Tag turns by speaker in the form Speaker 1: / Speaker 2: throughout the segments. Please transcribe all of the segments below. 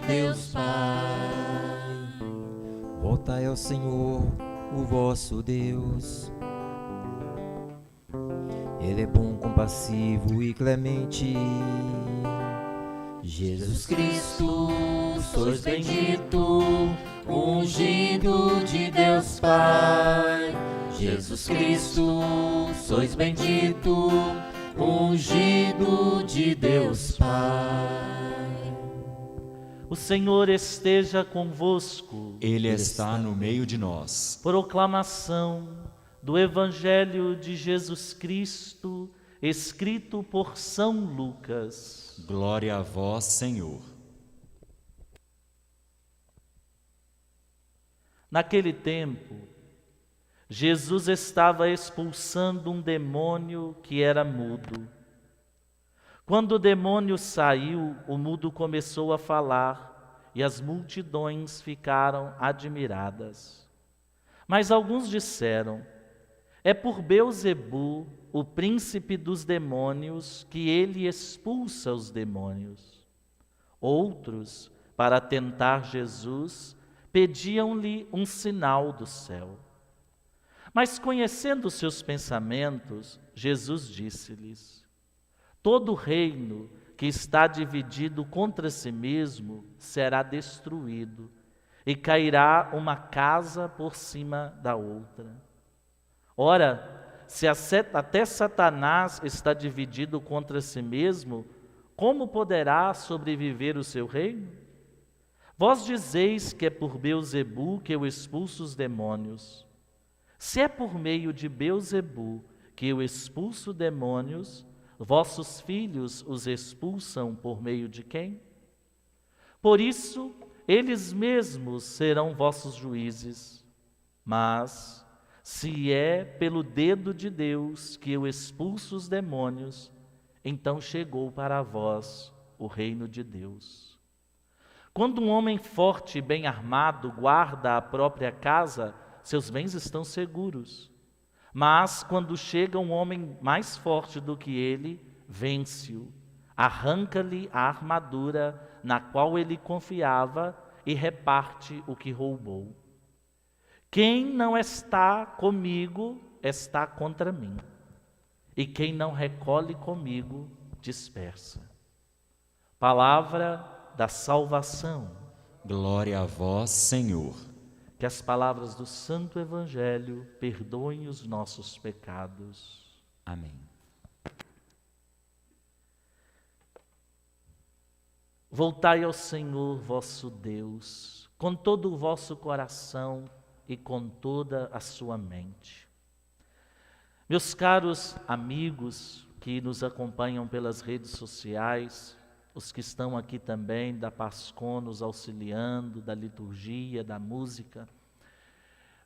Speaker 1: Deus Pai.
Speaker 2: Voltai ao Senhor, o vosso Deus. Ele é bom, compassivo e clemente.
Speaker 1: Jesus Cristo, sois bendito, ungido de Deus Pai. Jesus Cristo, sois bendito, ungido de Deus Pai.
Speaker 3: O Senhor esteja convosco.
Speaker 4: Ele está no meio de nós.
Speaker 3: Proclamação do Evangelho de Jesus Cristo, escrito por São Lucas.
Speaker 4: Glória a vós, Senhor.
Speaker 3: Naquele tempo, Jesus estava expulsando um demônio que era mudo. Quando o demônio saiu, o mudo começou a falar e as multidões ficaram admiradas. Mas alguns disseram: é por Beelzebu, o príncipe dos demônios, que ele expulsa os demônios. Outros, para tentar Jesus, pediam-lhe um sinal do céu. Mas conhecendo seus pensamentos, Jesus disse-lhes: todo reino que está dividido contra si mesmo será destruído, e cairá uma casa por cima da outra. Ora, se até Satanás está dividido contra si mesmo, como poderá sobreviver o seu reino? Vós dizeis que é por Beelzebu que eu expulso os demônios. Se é por meio de Beelzebu que eu expulso demônios, vossos filhos os expulsam por meio de quem? Por isso, eles mesmos serão vossos juízes. Mas, se é pelo dedo de Deus que eu expulso os demônios, então chegou para vós o reino de Deus. Quando um homem forte e bem armado guarda a própria casa, seus bens estão seguros. Mas quando chega um homem mais forte do que ele, vence-o, arranca-lhe a armadura na qual ele confiava e reparte o que roubou. Quem não está comigo está contra mim, e quem não recolhe comigo dispersa. Palavra da salvação.
Speaker 4: Glória a vós, Senhor.
Speaker 3: Que as palavras do Santo Evangelho perdoem os nossos pecados.
Speaker 4: Amém.
Speaker 3: Voltai ao Senhor vosso Deus, com todo o vosso coração e com toda a sua mente. Meus caros amigos que nos acompanham pelas redes sociais, os que estão aqui também da Pascom nos auxiliando, da liturgia, da música.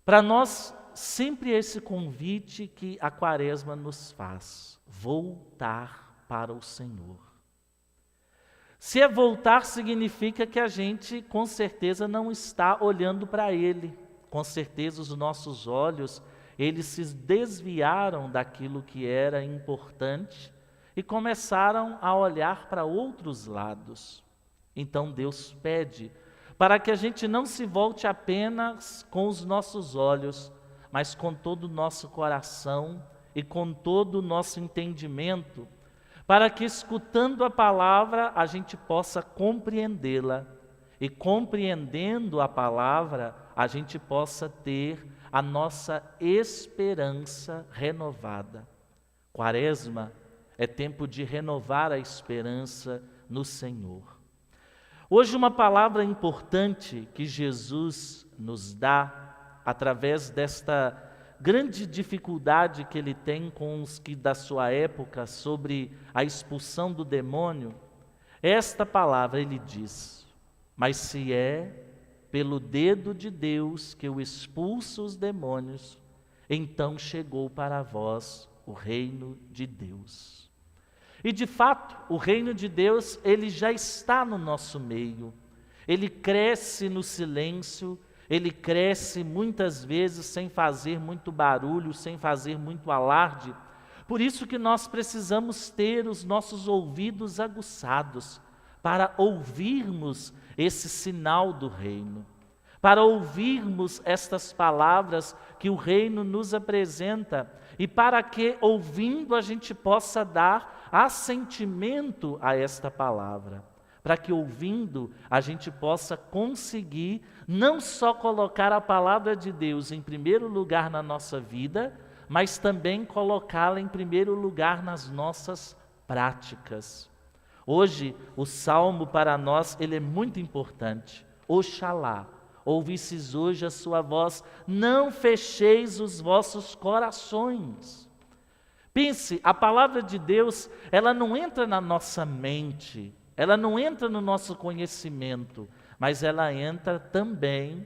Speaker 3: Para nós, sempre esse convite que a Quaresma nos faz: voltar para o Senhor. Se é voltar, significa que a gente, com certeza, não está olhando para Ele. Com certeza, os nossos olhos, eles se desviaram daquilo que era importante e começaram a olhar para outros lados. Então Deus pede para que a gente não se volte apenas com os nossos olhos, mas com todo o nosso coração e com todo o nosso entendimento, para que, escutando a palavra, a gente possa compreendê-la, e compreendendo a palavra, a gente possa ter a nossa esperança renovada. Quaresma é tempo de renovar a esperança no Senhor. Hoje, uma palavra importante que Jesus nos dá, através desta grande dificuldade que ele tem com os que da sua época sobre a expulsão do demônio, esta palavra ele diz: mas se é pelo dedo de Deus que eu expulso os demônios, então chegou para vós o reino de Deus. E de fato, o reino de Deus, ele já está no nosso meio. Ele cresce no silêncio, ele cresce muitas vezes sem fazer muito barulho, sem fazer muito alarde. Por isso que nós precisamos ter os nossos ouvidos aguçados, para ouvirmos esse sinal do reino, para ouvirmos estas palavras que o reino nos apresenta e para que, ouvindo, a gente possa dar assentimento a esta palavra, para que, ouvindo, a gente possa conseguir não só colocar a palavra de Deus em primeiro lugar na nossa vida, mas também colocá-la em primeiro lugar nas nossas práticas. Hoje, o salmo para nós, ele é muito importante. Oxalá, ouvisses hoje a sua voz, não fecheis os vossos corações. Pense, a palavra de Deus, ela não entra na nossa mente, ela não entra no nosso conhecimento, mas ela entra também,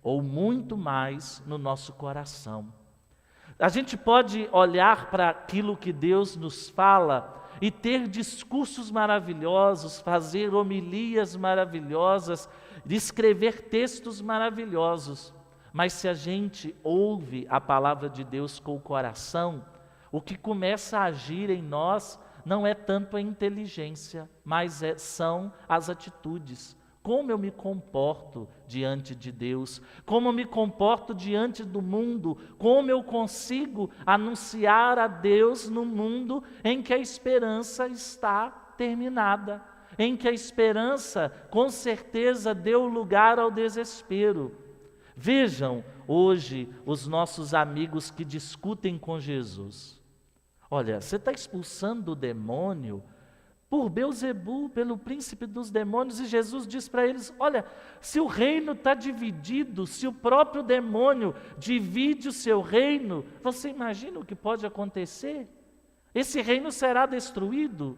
Speaker 3: ou muito mais, no nosso coração. A gente pode olhar para aquilo que Deus nos fala e ter discursos maravilhosos, fazer homilias maravilhosas, escrever textos maravilhosos. Mas se a gente ouve a palavra de Deus com o coração, o que começa a agir em nós não é tanto a inteligência, mas são as atitudes. Como eu me comporto diante de Deus, como eu me comporto diante do mundo, como eu consigo anunciar a Deus no mundo em que a esperança está terminada, em que a esperança com certeza deu lugar ao desespero. Vejam hoje os nossos amigos que discutem com Jesus. Olha, você está expulsando o demônio por Belzebu, pelo príncipe dos demônios, e Jesus diz para eles, olha, se o reino está dividido, se o próprio demônio divide o seu reino, você imagina o que pode acontecer? Esse reino será destruído.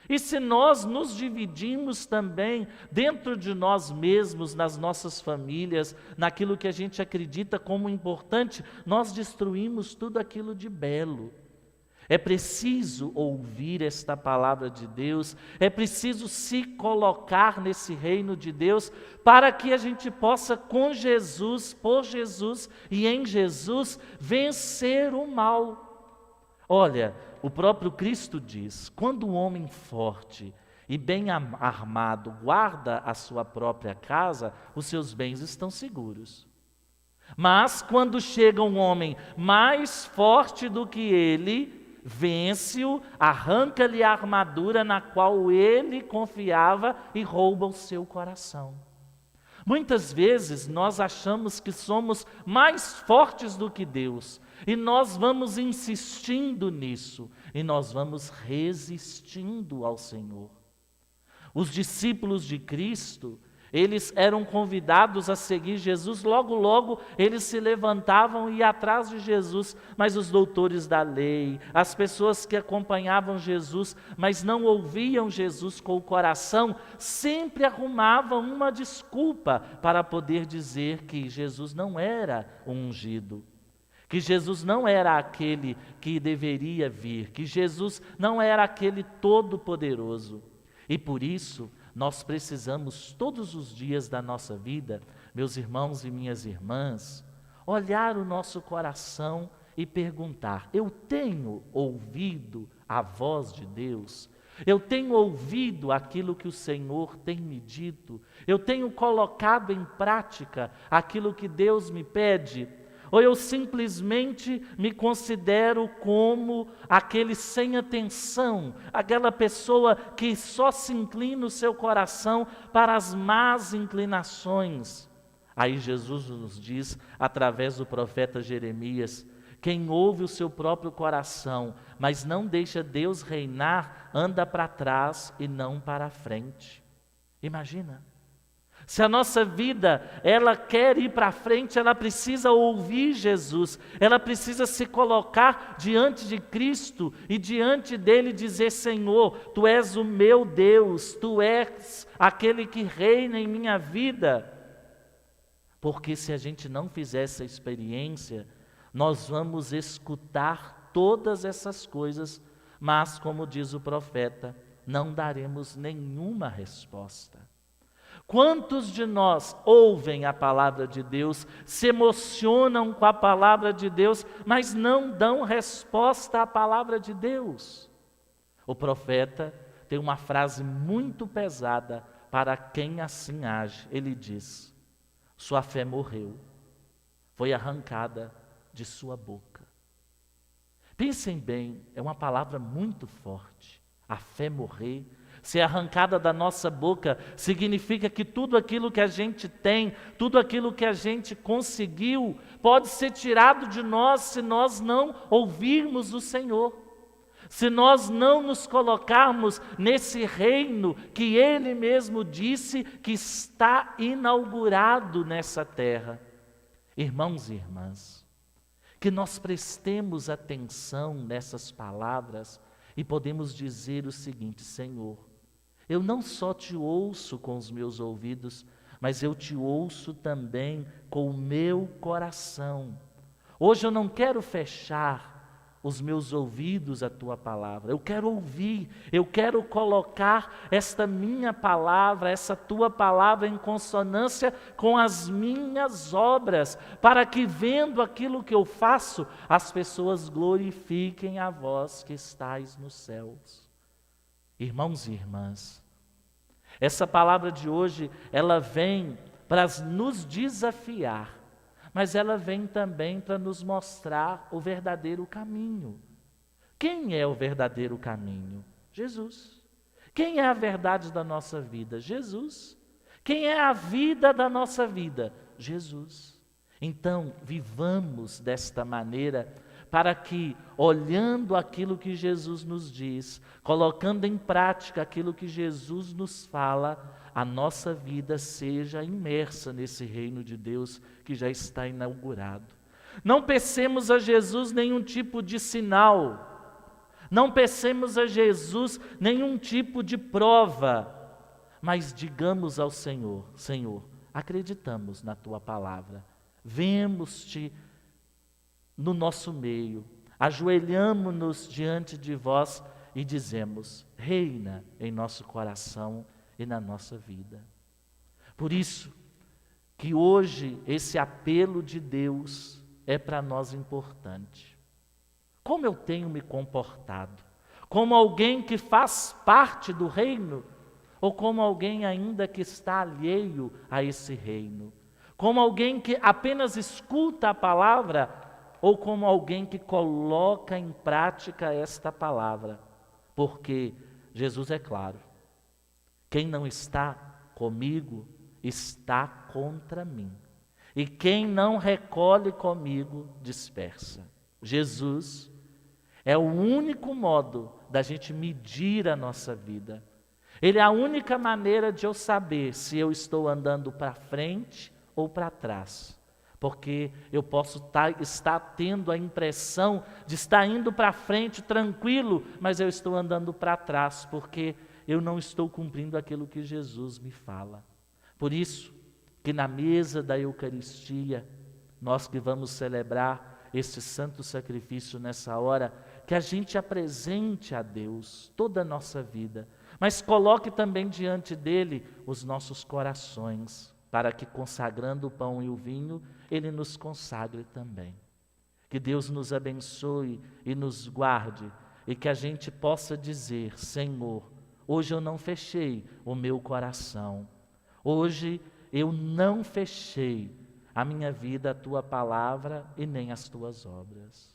Speaker 3: E se nós nos dividimos também dentro de nós mesmos, nas nossas famílias, naquilo que a gente acredita como importante, nós destruímos tudo aquilo de belo. É preciso ouvir esta palavra de Deus, é preciso se colocar nesse reino de Deus, para que a gente possa com Jesus, por Jesus e em Jesus, vencer o mal. Olha, o próprio Cristo diz, quando o homem forte e bem armado guarda a sua própria casa, os seus bens estão seguros. Mas quando chega um homem mais forte do que ele, vence-o, arranca-lhe a armadura na qual ele confiava e rouba o seu coração. Muitas vezes nós achamos que somos mais fortes do que Deus, e nós vamos insistindo nisso, e nós vamos resistindo ao Senhor. Os discípulos de Cristo, eles eram convidados a seguir Jesus, logo eles se levantavam e iam atrás de Jesus, mas os doutores da lei, as pessoas que acompanhavam Jesus, mas não ouviam Jesus com o coração, sempre arrumavam uma desculpa para poder dizer que Jesus não era o ungido, que Jesus não era aquele que deveria vir, que Jesus não era aquele todo-poderoso. E por isso, nós precisamos todos os dias da nossa vida, meus irmãos e minhas irmãs, olhar o nosso coração e perguntar, eu tenho ouvido a voz de Deus? Eu tenho ouvido aquilo que o Senhor tem me dito? Eu tenho colocado em prática aquilo que Deus me pede? Ou eu simplesmente me considero como aquele sem atenção, aquela pessoa que só se inclina o seu coração para as más inclinações? Aí Jesus nos diz, através do profeta Jeremias, quem ouve o seu próprio coração, mas não deixa Deus reinar, anda para trás e não para a frente. Imagina. Se a nossa vida, ela quer ir para frente, ela precisa ouvir Jesus, ela precisa se colocar diante de Cristo e diante dele dizer, Senhor, Tu és o meu Deus, Tu és aquele que reina em minha vida. Porque se a gente não fizer essa experiência, nós vamos escutar todas essas coisas, mas como diz o profeta, não daremos nenhuma resposta. Quantos de nós ouvem a palavra de Deus, se emocionam com a palavra de Deus, mas não dão resposta à palavra de Deus? O profeta tem uma frase muito pesada para quem assim age. Ele diz: sua fé morreu, foi arrancada de sua boca. Pensem bem, é uma palavra muito forte. A fé morrer, ser arrancada da nossa boca, significa que tudo aquilo que a gente tem, tudo aquilo que a gente conseguiu, pode ser tirado de nós se nós não ouvirmos o Senhor. Se nós não nos colocarmos nesse reino que Ele mesmo disse que está inaugurado nessa terra. Irmãos e irmãs, que nós prestemos atenção nessas palavras e podemos dizer o seguinte: Senhor, eu não só te ouço com os meus ouvidos, mas eu te ouço também com o meu coração. Hoje eu não quero fechar os meus ouvidos à tua palavra, eu quero ouvir, eu quero colocar esta minha palavra, essa tua palavra em consonância com as minhas obras, para que vendo aquilo que eu faço, as pessoas glorifiquem a vós que estais nos céus. Irmãos e irmãs, essa palavra de hoje, ela vem para nos desafiar, mas ela vem também para nos mostrar o verdadeiro caminho. Quem é o verdadeiro caminho? Jesus. Quem é a verdade da nossa vida? Jesus. Quem é a vida da nossa vida? Jesus. Então, vivamos desta maneira, para que, olhando aquilo que Jesus nos diz, colocando em prática aquilo que Jesus nos fala, a nossa vida seja imersa nesse reino de Deus que já está inaugurado. Não peçamos a Jesus nenhum tipo de sinal, não peçamos a Jesus nenhum tipo de prova, mas digamos ao Senhor: Senhor, acreditamos na Tua palavra, vemos-te no nosso meio, ajoelhamos-nos diante de vós e dizemos: reina em nosso coração e na nossa vida. Por isso que hoje esse apelo de Deus é para nós importante. Como eu tenho me comportado? Como alguém que faz parte do reino? Ou como alguém ainda que está alheio a esse reino? Como alguém que apenas escuta a palavra? Ou como alguém que coloca em prática esta palavra? Porque Jesus é claro: quem não está comigo está contra mim, e quem não recolhe comigo dispersa. Jesus é o único modo da gente medir a nossa vida. Ele é a única maneira de eu saber se eu estou andando para frente ou para trás. Porque eu posso estar tendo a impressão de estar indo para frente tranquilo, mas eu estou andando para trás, porque eu não estou cumprindo aquilo que Jesus me fala. Por isso que na mesa da Eucaristia, nós que vamos celebrar este santo sacrifício nessa hora, que a gente apresente a Deus toda a nossa vida, mas coloque também diante dele os nossos corações, para que, consagrando o pão e o vinho, Ele nos consagre também. Que Deus nos abençoe e nos guarde, e que a gente possa dizer: Senhor, hoje eu não fechei o meu coração, hoje eu não fechei a minha vida, a Tua palavra e nem as Tuas obras.